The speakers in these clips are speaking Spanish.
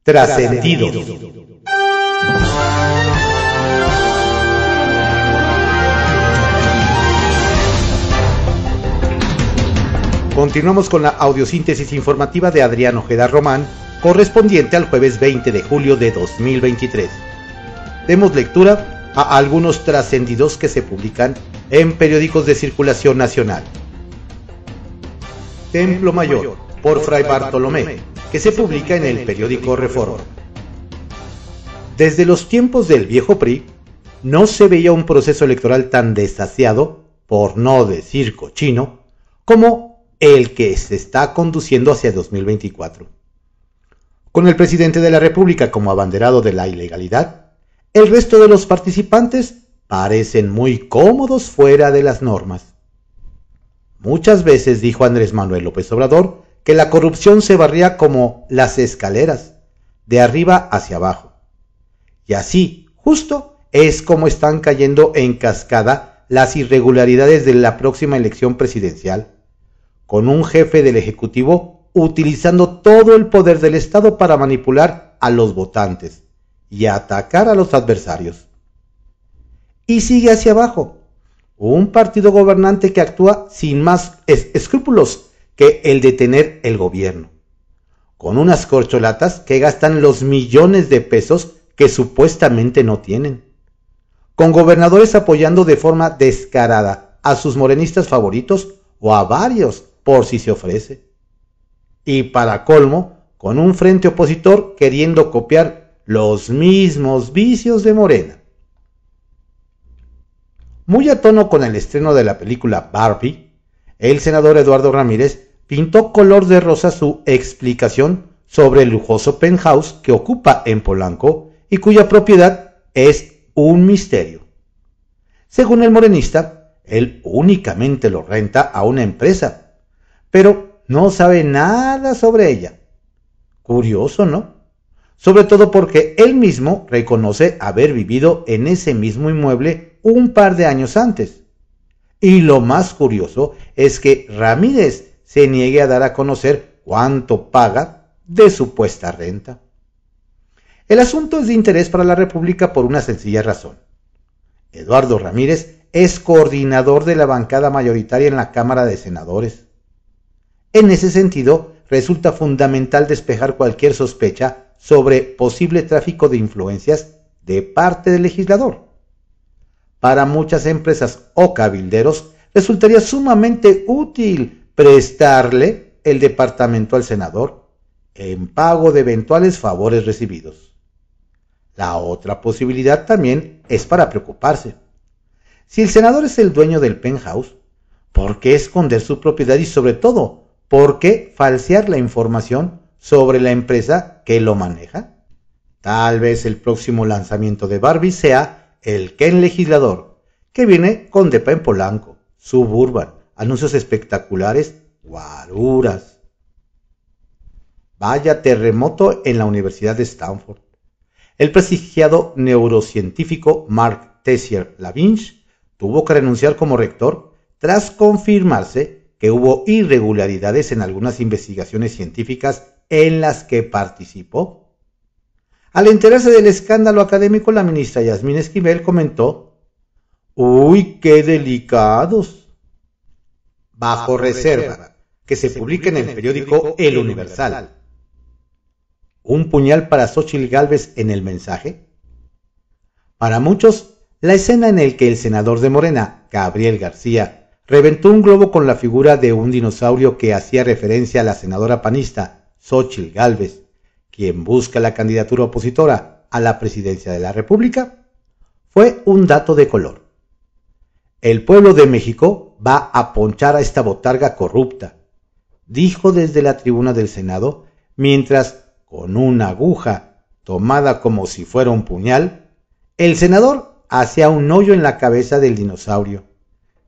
Trascendidos. Continuamos con la audiosíntesis informativa de Adrián Ojeda Román, correspondiente al jueves 20 de julio de 2023. Demos lectura a algunos trascendidos que se publican en periódicos de circulación nacional. Templo Mayor, por Fray Bartolomé, que se publica en el periódico Reforma. Desde los tiempos del viejo PRI, no se veía un proceso electoral tan desasiado, por no decir cochino, como el que se está conduciendo hacia 2024. Con el presidente de la República como abanderado de la ilegalidad, el resto de los participantes parecen muy cómodos fuera de las normas. Muchas veces dijo Andrés Manuel López Obrador que la corrupción se barría como las escaleras, de arriba hacia abajo. Y así, justo, es como están cayendo en cascada las irregularidades de la próxima elección presidencial, con un jefe del Ejecutivo utilizando todo el poder del Estado para manipular a los votantes y atacar a los adversarios. Y sigue hacia abajo, un partido gobernante que actúa sin más escrúpulos que el de tener el gobierno, con unas corcholatas que gastan los millones de pesos que supuestamente no tienen, con gobernadores apoyando de forma descarada a sus morenistas favoritos o a varios por si se ofrece, y para colmo, con un frente opositor queriendo copiar los mismos vicios de Morena. Muy a tono con el estreno de la película Barbie, el senador Eduardo Ramírez pintó color de rosa su explicación sobre el lujoso penthouse que ocupa en Polanco y cuya propiedad es un misterio. Según el morenista, él únicamente lo renta a una empresa, pero no sabe nada sobre ella. Curioso, ¿no? Sobre todo porque él mismo reconoce haber vivido en ese mismo inmueble un par de años antes. Y lo más curioso es que Ramírez se niegue a dar a conocer cuánto paga de supuesta renta. El asunto es de interés para la República por una sencilla razón. Eduardo Ramírez es coordinador de la bancada mayoritaria en la Cámara de Senadores. En ese sentido, resulta fundamental despejar cualquier sospecha sobre posible tráfico de influencias de parte del legislador. Para muchas empresas o cabilderos resultaría sumamente útil prestarle el departamento al senador en pago de eventuales favores recibidos. La otra posibilidad también es para preocuparse. Si el senador es el dueño del penthouse, ¿por qué esconder su propiedad y sobre todo, por qué falsear la información sobre la empresa que lo maneja? Tal vez el próximo lanzamiento de Barbie sea el Ken legislador, que viene con depa en Polanco, Suburban, anuncios espectaculares, guaruras. Vaya terremoto en la Universidad de Stanford. El prestigiado neurocientífico Mark Tessier Lavinch tuvo que renunciar como rector tras confirmarse que hubo irregularidades en algunas investigaciones científicas en las que participó. Al enterarse del escándalo académico, la ministra Yasmín Esquivel comentó: ¡Uy, qué delicados! Bajo reserva, que se publica en el periódico El Universal. ¿Un puñal para Xóchitl Gálvez en el mensaje? Para muchos, la escena en la que el senador de Morena, Gabriel García, reventó un globo con la figura de un dinosaurio que hacía referencia a la senadora panista Xóchitl Gálvez, quien busca la candidatura opositora a la presidencia de la República, fue un dato de color. El pueblo de México va a ponchar a esta botarga corrupta, dijo desde la tribuna del Senado, mientras, con una aguja tomada como si fuera un puñal, el senador hacía un hoyo en la cabeza del dinosaurio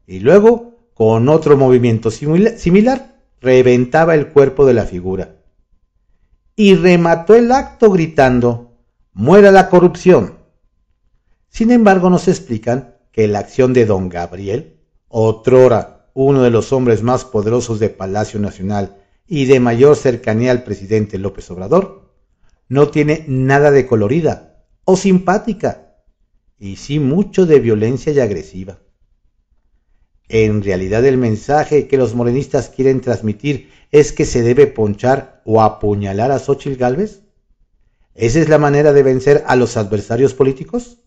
y luego, con otro movimiento similar, reventaba el cuerpo de la figura. Y remató el acto gritando: ¡Muera la corrupción! Sin embargo, nos explican que la acción de don Gabriel, otrora uno de los hombres más poderosos de Palacio Nacional y de mayor cercanía al presidente López Obrador, no tiene nada de colorida o simpática, y sí mucho de violencia y agresiva. En realidad el mensaje que los morenistas quieren transmitir es que se debe ponchar o apuñalar a Xóchitl Gálvez. ¿Esa es la manera de vencer a los adversarios políticos?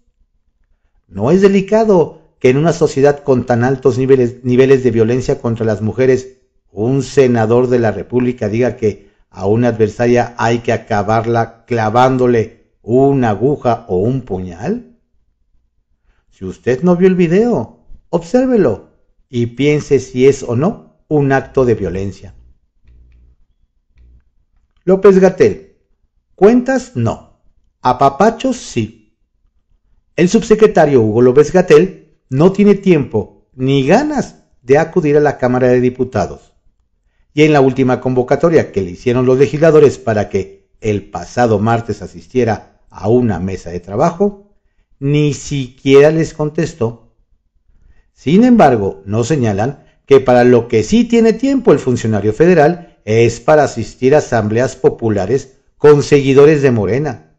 ¿No es delicado que en una sociedad con tan altos niveles de violencia contra las mujeres, un senador de la República diga que a una adversaria hay que acabarla clavándole una aguja o un puñal? Si usted no vio el video, obsérvelo y piense si es o no un acto de violencia. López-Gatell: cuentas no, apapachos sí. El subsecretario Hugo López-Gatell no tiene tiempo ni ganas de acudir a la Cámara de Diputados. Y en la última convocatoria que le hicieron los legisladores para que el pasado martes asistiera a una mesa de trabajo, ni siquiera les contestó. Sin embargo, no señalan que para lo que sí tiene tiempo el funcionario federal es para asistir a asambleas populares con seguidores de Morena,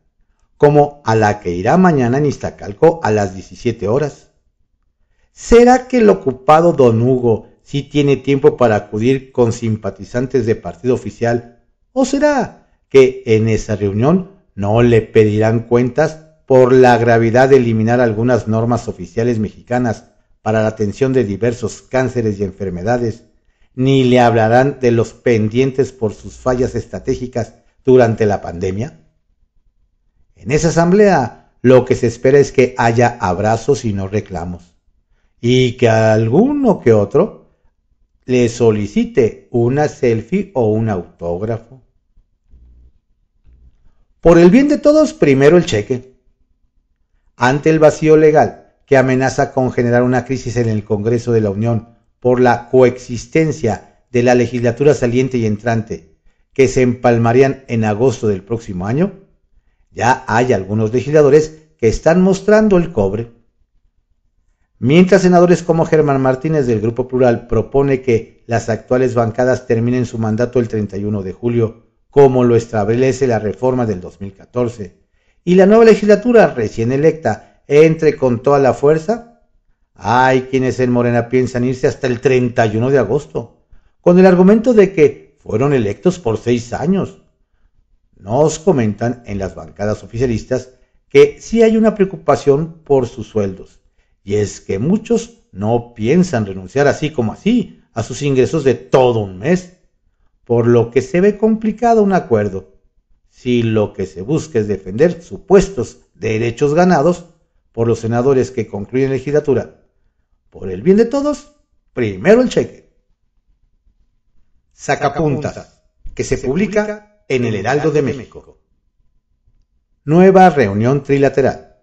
como a la que irá mañana en Iztacalco a las 17 horas. ¿Será que el ocupado don Hugo sí tiene tiempo para acudir con simpatizantes de partido oficial? ¿O será que en esa reunión no le pedirán cuentas por la gravedad de eliminar algunas normas oficiales mexicanas para la atención de diversos cánceres y enfermedades, ni le hablarán de los pendientes por sus fallas estratégicas durante la pandemia? En esa asamblea lo que se espera es que haya abrazos y no reclamos, y que alguno que otro le solicite una selfie o un autógrafo. Por el bien de todos, primero el cheque. Ante el vacío legal que amenaza con generar una crisis en el Congreso de la Unión por la coexistencia de la legislatura saliente y entrante, que se empalmarían en agosto del próximo año, ya hay algunos legisladores que están mostrando el cobre. Mientras senadores como Germán Martínez del Grupo Plural propone que las actuales bancadas terminen su mandato el 31 de julio, como lo establece la reforma del 2014, y la nueva legislatura recién electa entre con toda la fuerza, hay quienes en Morena piensan irse hasta el 31 de agosto, con el argumento de que fueron electos por 6 años. Nos comentan en las bancadas oficialistas que sí hay una preocupación por sus sueldos, y es que muchos no piensan renunciar así como así a sus ingresos de todo un mes, por lo que se ve complicado un acuerdo, si lo que se busca es defender supuestos derechos ganados por los senadores que concluyen legislatura. Por el bien de todos, primero el cheque. Sacapuntas, que se publica en el Heraldo de México. Nueva reunión trilateral.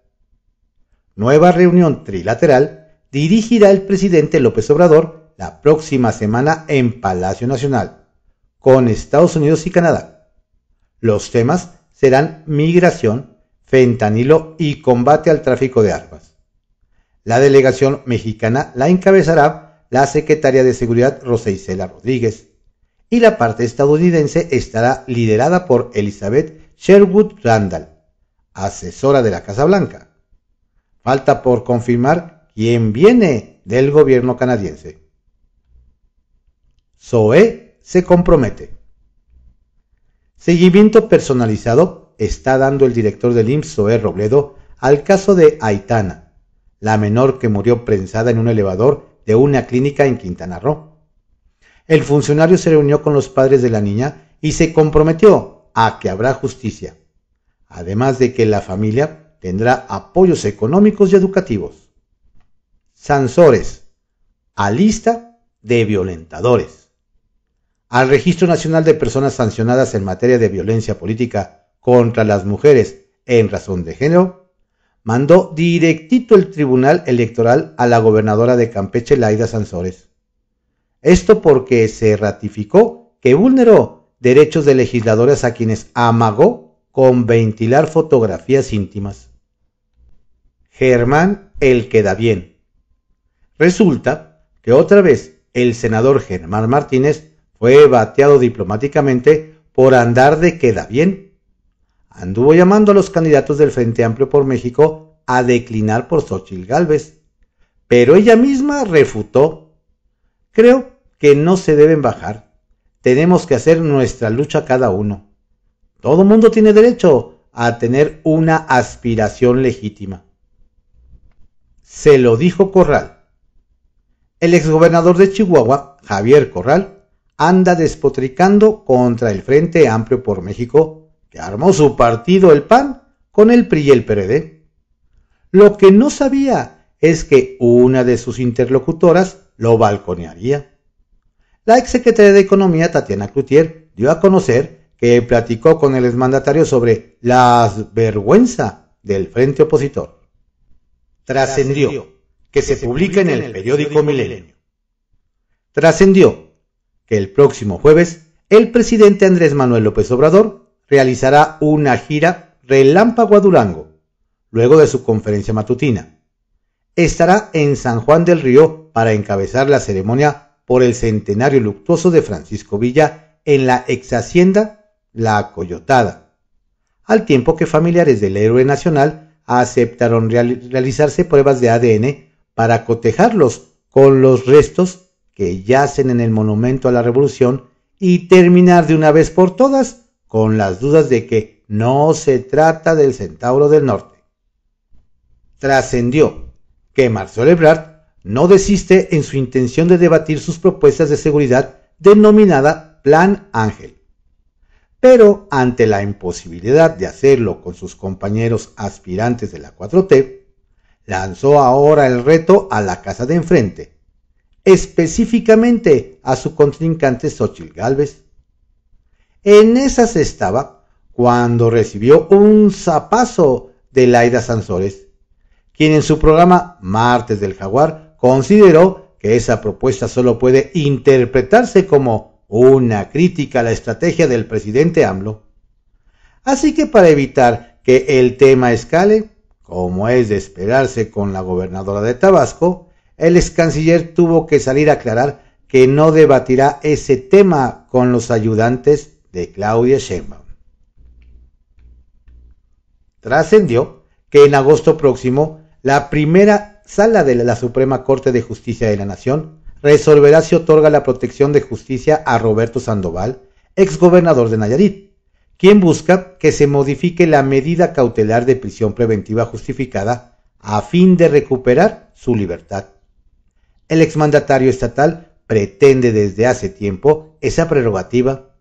Nueva reunión trilateral dirigirá el presidente López Obrador la próxima semana en Palacio Nacional, con Estados Unidos y Canadá. Los temas serán migración, fentanilo y combate al tráfico de armas. La delegación mexicana la encabezará la secretaria de Seguridad Rosa Isela Rodríguez, y la parte estadounidense estará liderada por Elizabeth Sherwood Randall, asesora de la Casa Blanca. Falta por confirmar quién viene del gobierno canadiense. ZOE se compromete. Seguimiento personalizado está dando el director del IMSS, Zoé Robledo, al caso de Aitana, la menor que murió prensada en un elevador de una clínica en Quintana Roo. El funcionario se reunió con los padres de la niña y se comprometió a que habrá justicia, además de que la familia tendrá apoyos económicos y educativos. Sansores, a lista de violentadores. Al Registro Nacional de Personas Sancionadas en materia de violencia política contra las mujeres en razón de género, mandó directito el Tribunal Electoral a la gobernadora de Campeche, Laida Sansores. Esto porque se ratificó que vulneró derechos de legisladores a quienes amagó con ventilar fotografías íntimas. Germán el queda bien. Resulta que otra vez el senador Germán Martínez fue bateado diplomáticamente por andar de queda bien. anduvo llamando a los candidatos del Frente Amplio por México a declinar por Xóchitl Gálvez, pero ella misma refutó. Creo que no se deben bajar. Tenemos que hacer nuestra lucha cada uno. Todo mundo tiene derecho a tener una aspiración legítima. Se lo dijo Corral. El exgobernador de Chihuahua, Javier Corral, anda despotricando contra el Frente Amplio por México, que armó su partido el PAN con el PRI y el PRD. Lo que no sabía es que una de sus interlocutoras lo balconearía. La exsecretaria de Economía, Tatiana Cloutier, dio a conocer que platicó con el exmandatario sobre la vergüenza del frente opositor. Trascendió que se publica en el periódico Milenio. Trascendió que el próximo jueves el presidente Andrés Manuel López Obrador realizará una gira relámpago a Durango, luego de su conferencia matutina. Estará en San Juan del Río para encabezar la ceremonia por el centenario luctuoso de Francisco Villa en la ex hacienda La Coyotada, al tiempo que familiares del héroe nacional aceptaron realizarse pruebas de ADN para cotejarlos con los restos que yacen en el Monumento a la Revolución y terminar de una vez por todas con las dudas de que no se trata del Centauro del Norte. Trascendió que Marcelo Ebrard no desiste en su intención de debatir sus propuestas de seguridad denominada Plan Ángel, pero ante la imposibilidad de hacerlo con sus compañeros aspirantes de la 4T, lanzó ahora el reto a la casa de enfrente, específicamente a su contrincante Xóchitl Gálvez. En esas estaba cuando recibió un zapazo de Laida Sansores, quien en su programa Martes del Jaguar consideró que esa propuesta solo puede interpretarse como una crítica a la estrategia del presidente AMLO. Así que para evitar que el tema escale, como es de esperarse con la gobernadora de Tabasco, el ex canciller tuvo que salir a aclarar que no debatirá ese tema con los ayudantes de Claudia Sheinbaum. Trascendió que en agosto próximo la primera sala de la Suprema Corte de Justicia de la Nación resolverá si otorga la protección de justicia a Roberto Sandoval, exgobernador de Nayarit, quien busca que se modifique la medida cautelar de prisión preventiva justificada a fin de recuperar su libertad. El exmandatario estatal pretende desde hace tiempo esa prerrogativa,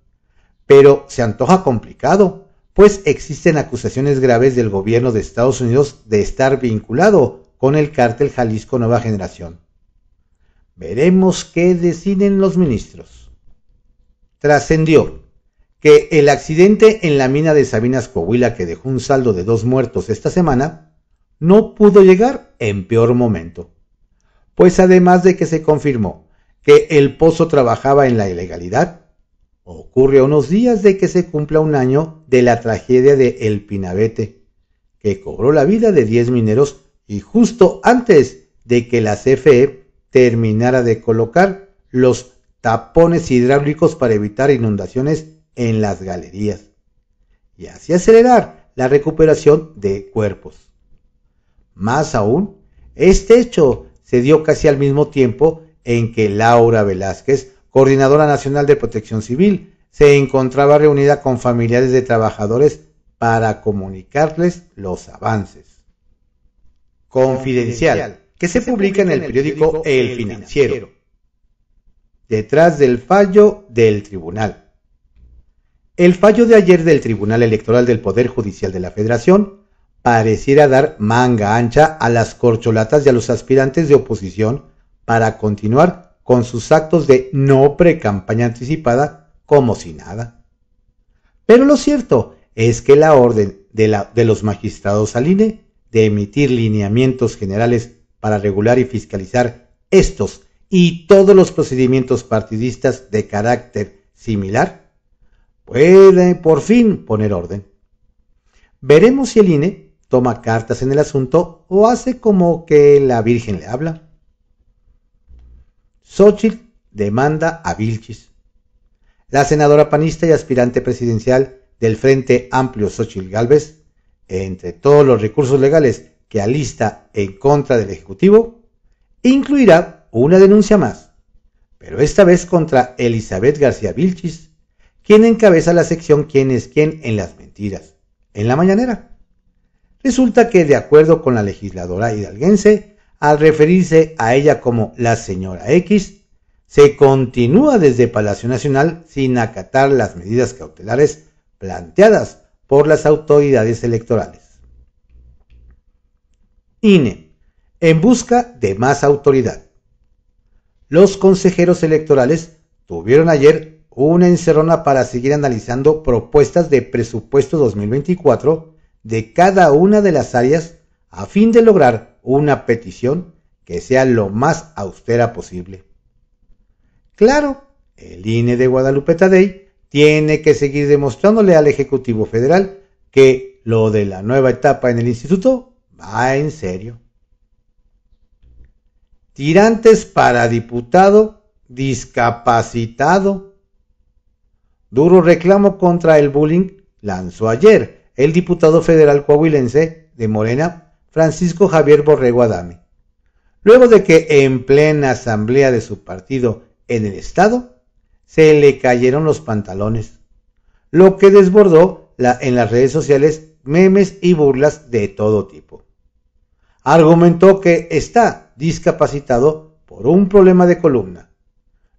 pero se antoja complicado, pues existen acusaciones graves del gobierno de Estados Unidos de estar vinculado con el cártel Jalisco Nueva Generación. Veremos qué deciden los ministros. Trascendió que el accidente en la mina de Sabinas, Coahuila, que dejó un saldo de 2 muertos esta semana, no pudo llegar en peor momento, pues además de que se confirmó que el pozo trabajaba en la ilegalidad, ocurre a unos días de que se cumpla un año de la tragedia de El Pinabete, que cobró la vida de 10 mineros y justo antes de que la CFE terminara de colocar los tapones hidráulicos para evitar inundaciones en las galerías y así acelerar la recuperación de cuerpos. Más aún, este hecho se dio casi al mismo tiempo en que Laura Velázquez, coordinadora nacional de Protección Civil, se encontraba reunida con familiares de trabajadores para comunicarles los avances. Confidencial, que se publica en el periódico El Financiero. Detrás del fallo del tribunal. El fallo de ayer del Tribunal Electoral del Poder Judicial de la Federación pareciera dar manga ancha a las corcholatas y a los aspirantes de oposición para continuar con sus actos de no precampaña anticipada como si nada. Pero lo cierto es que la orden de los magistrados al INE de emitir lineamientos generales para regular y fiscalizar estos y todos los procedimientos partidistas de carácter similar puede por fin poner orden. Veremos si el INE toma cartas en el asunto o hace como que la Virgen le habla. Xóchitl demanda a Vilchis. La senadora panista y aspirante presidencial del Frente Amplio Xóchitl Gálvez, entre todos los recursos legales que alista en contra del Ejecutivo, incluirá una denuncia más, pero esta vez contra Elizabeth García Vilchis, quien encabeza la sección ¿Quién es quién en las mentiras?, en la mañanera. Resulta que, de acuerdo con la legisladora hidalguense, al referirse a ella como la señora X, se continúa desde Palacio Nacional sin acatar las medidas cautelares planteadas por las autoridades electorales. INE, en busca de más autoridad. Los consejeros electorales tuvieron ayer una encerrona para seguir analizando propuestas de presupuesto 2024 de cada una de las áreas a fin de lograr una petición que sea lo más austera posible. Claro, el INE de Guadalupe Tadei tiene que seguir demostrándole al Ejecutivo Federal que lo de la nueva etapa en el instituto va en serio. Tirantes para diputado discapacitado. Duro reclamo contra el bullying lanzó ayer el diputado federal coahuilense de Morena, Francisco Javier Borrego Adame, luego de que en plena asamblea de su partido en el estado se le cayeron los pantalones, lo que desbordó en las redes sociales memes y burlas de todo tipo. Argumentó que está discapacitado por un problema de columna,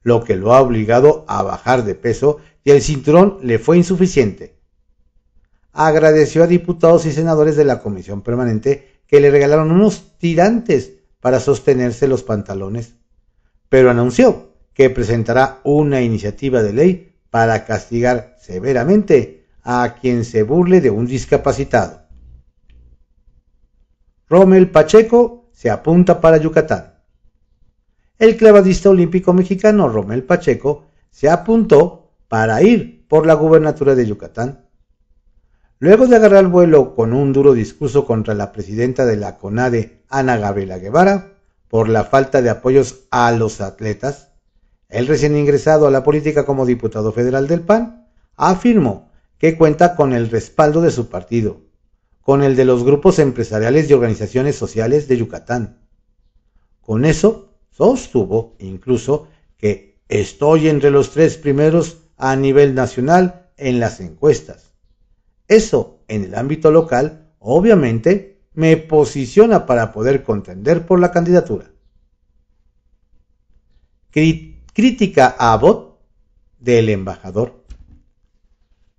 lo que lo ha obligado a bajar de peso y el cinturón le fue insuficiente. Agradeció a diputados y senadores de la Comisión Permanente que le regalaron unos tirantes para sostenerse los pantalones, pero anunció que presentará una iniciativa de ley para castigar severamente a quien se burle de un discapacitado. Rommel Pacheco se apunta para Yucatán. El clavadista olímpico mexicano Rommel Pacheco se apuntó para ir por la gubernatura de Yucatán. Luego de agarrar vuelo con un duro discurso contra la presidenta de la CONADE, Ana Gabriela Guevara, por la falta de apoyos a los atletas, el recién ingresado a la política como diputado federal del PAN afirmó que cuenta con el respaldo de su partido, con el de los grupos empresariales y organizaciones sociales de Yucatán. Con eso, sostuvo incluso que estoy entre los 3 primeros a nivel nacional en las encuestas. Eso, en el ámbito local, obviamente, me posiciona para poder contender por la candidatura. Crítica a Abbott del embajador.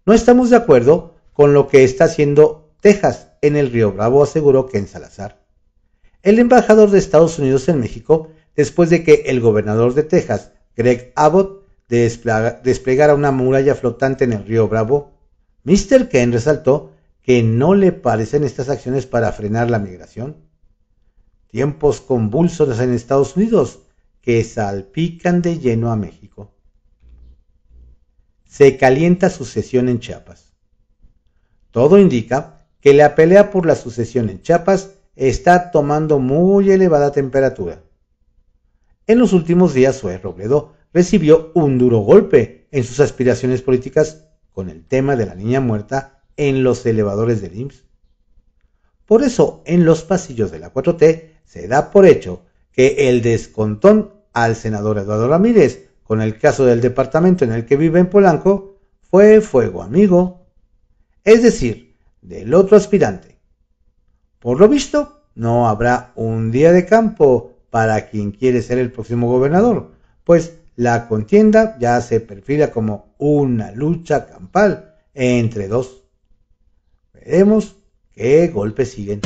No estamos de acuerdo con lo que está haciendo Texas en el Río Bravo, aseguró Ken Salazar, el embajador de Estados Unidos en México, después de que el gobernador de Texas, Greg Abbott, desplegara una muralla flotante en el Río Bravo. Mr. Ken resaltó que no le parecen estas acciones para frenar la migración. Tiempos convulsos en Estados Unidos que salpican de lleno a México. Se calienta sucesión en Chiapas. Todo indica que la pelea por la sucesión en Chiapas está tomando muy elevada temperatura. En los últimos días, Zoe Robledo recibió un duro golpe en sus aspiraciones políticas con el tema de la niña muerta en los elevadores del IMSS. Por eso, en los pasillos de la 4T se da por hecho que el descontón al senador Eduardo Ramírez con el caso del departamento en el que vive en Polanco fue fuego amigo, es decir, del otro aspirante. Por lo visto, no habrá un día de campo para quien quiere ser el próximo gobernador, pues la contienda ya se perfila como una lucha campal entre dos. Veremos qué golpes siguen.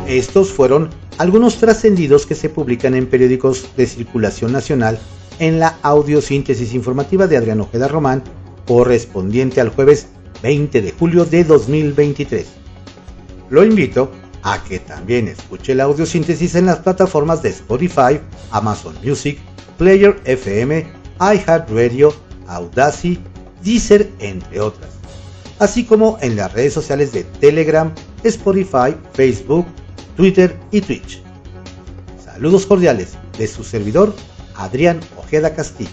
Estos fueron algunos trascendidos que se publican en periódicos de circulación nacional en la audiosíntesis informativa de Adrián Ojeda Román, correspondiente al jueves 20 de julio de 2023. Lo invito a que también escuche la audiosíntesis en las plataformas de Spotify, Amazon Music, Player FM, iHeartRadio, Audacy, Deezer, entre otras, así como en las redes sociales de Telegram, Spotify, Facebook, Twitter y Twitch. Saludos cordiales de su servidor, Adrián Ojeda Castilla.